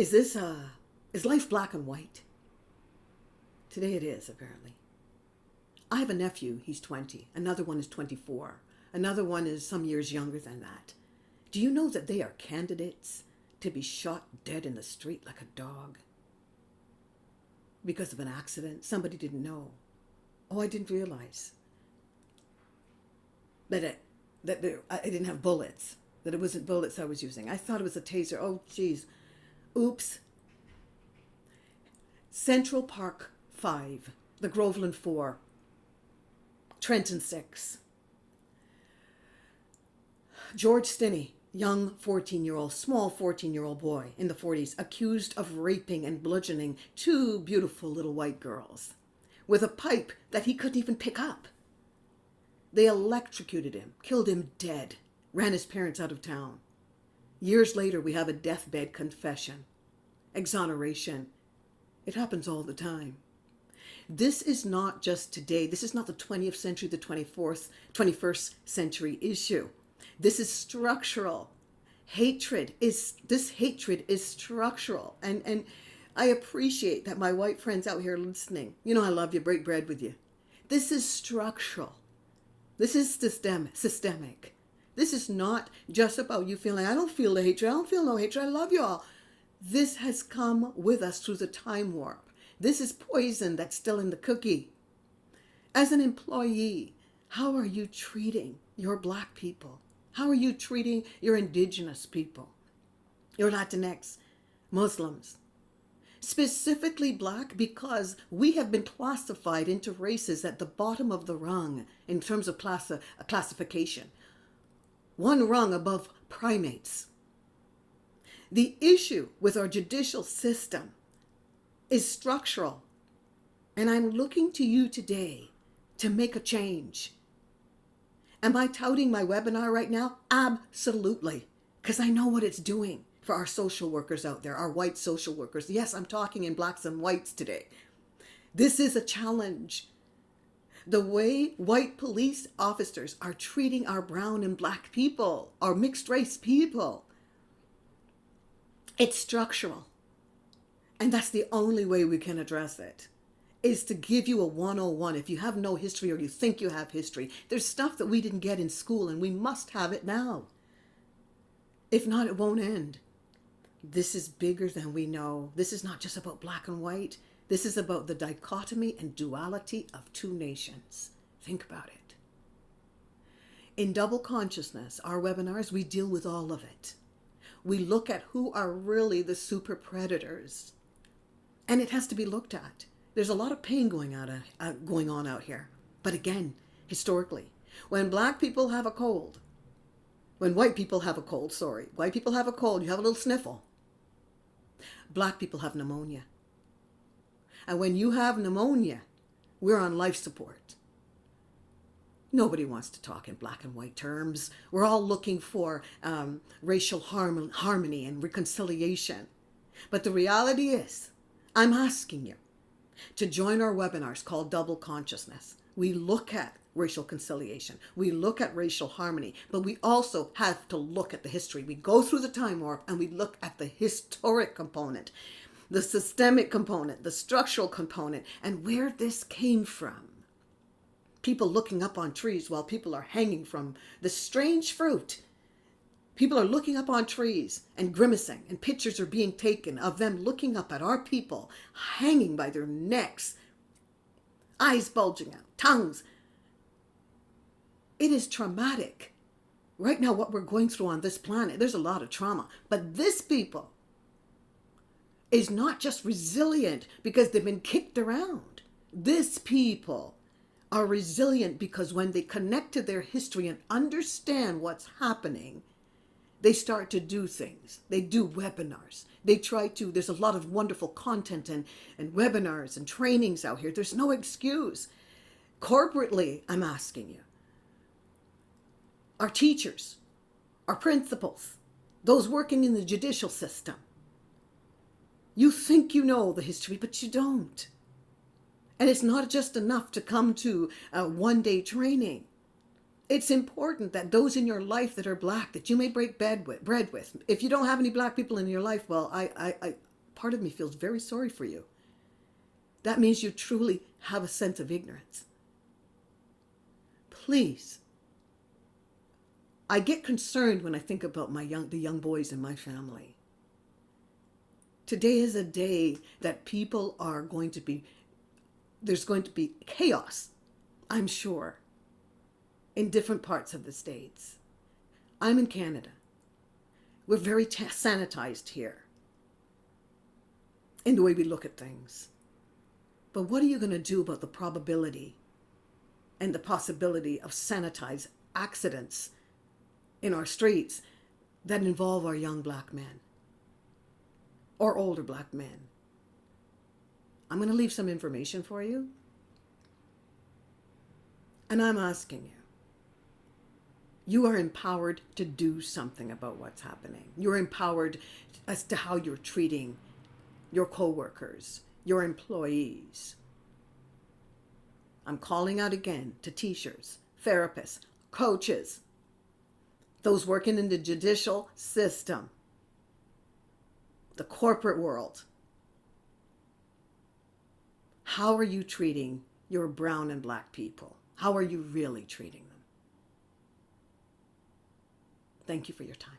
is life black and white? Today it is, apparently. I have a nephew, he's 20. Another one is 24. Another one is some years younger than that. Do you know that they are candidates to be shot dead in the street like a dog? Because of an accident, somebody didn't know. Oh, I didn't realize that I didn't have bullets, that it wasn't bullets I was using. I thought it was a taser. Oh, geez. Oops. Central Park 5, the Groveland 4, Trenton 6. George Stinney, young 14-year-old, small 14-year-old boy in the 40s, accused of raping and bludgeoning two beautiful little white girls with a pipe that he couldn't even pick up. They electrocuted him, killed him dead, ran his parents out of town. Years later, we have a deathbed confession, exoneration. It happens all the time. This is not just today. This is not the 20th century, the 21st century issue. This is structural. This hatred is structural. And I appreciate that my white friends out here listening. You know I love you, break bread with you. This is structural. This is systemic. This is not just about you feeling, I don't feel the hatred, I don't feel no hatred, I love you all. This has come with us through the time warp. This is poison that's still in the cookie. As an employee, how are you treating your Black people? How are you treating your Indigenous people? Your Latinx, Muslims? Specifically Black, because we have been classified into races at the bottom of the rung in terms of classification. One rung above primates. The issue with our judicial system is structural. And I'm looking to you today to make a change. Am I touting my webinar right now? Absolutely. Because I know what it's doing for our social workers out there, our white social workers. Yes, I'm talking in blacks and whites today. This is a challenge. The way white police officers are treating our brown and Black people, our mixed race people, it's structural. And that's the only way we can address it, is to give you a 101. If you have no history or you think you have history, there's stuff that we didn't get in school and we must have it now. If not, it won't end. This is bigger than we know. This is not just about black and white. This is about the dichotomy and duality of two nations. Think about it. In Double Consciousness, our webinars, we deal with all of it. We look at who are really the super predators. And it has to be looked at. There's a lot of pain going on out here. But again, historically, when Black people have a cold, when white people have a cold, white people have a cold, you have a little sniffle. Black people have pneumonia. And when you have pneumonia, we're on life support. Nobody wants to talk in black and white terms. We're all looking for racial harmony and reconciliation. But the reality is, I'm asking you to join our webinars called Double Consciousness. We look at racial conciliation. We look at racial harmony, but we also have to look at the history. We go through the time warp and we look at the historic component, the systemic component, the structural component, and where this came from. People looking up on trees while people are hanging from the strange fruit. People are looking up on trees and grimacing, and pictures are being taken of them looking up at our people, hanging by their necks, eyes bulging out, tongues. It is traumatic. Right now, what we're going through on this planet, there's a lot of trauma. But this people is not just resilient because they've been kicked around. This people are resilient because when they connect to their history and understand what's happening, they start to do things. They do webinars. They try to, there's a lot of wonderful content and webinars and trainings out here. There's no excuse. Corporately, I'm asking you, our teachers, our principals, those working in the judicial system, you think you know the history, but you don't. And it's not just enough to come to a one-day training. It's important that those in your life that are Black, that you may break bread with. If you don't have any Black people in your life, well, part of me feels very sorry for you. That means you truly have a sense of ignorance. Please. I get concerned when I think about the young boys in my family. Today is a day that people are going to be, there's going to be chaos, I'm sure, in different parts of the States. I'm in Canada. We're very sanitized here in the way we look at things. But what are you going to do about the probability and the possibility of sanitized accidents in our streets that involve our young black men or older black men? I'm going to leave some information for you. And I'm asking you. You are empowered to do something about what's happening. You're empowered as to how you're treating your coworkers, your employees. I'm calling out again to teachers, therapists, coaches, those working in the judicial system, the corporate world. How are you treating your brown and black people? How are you really treating them? Thank you for your time.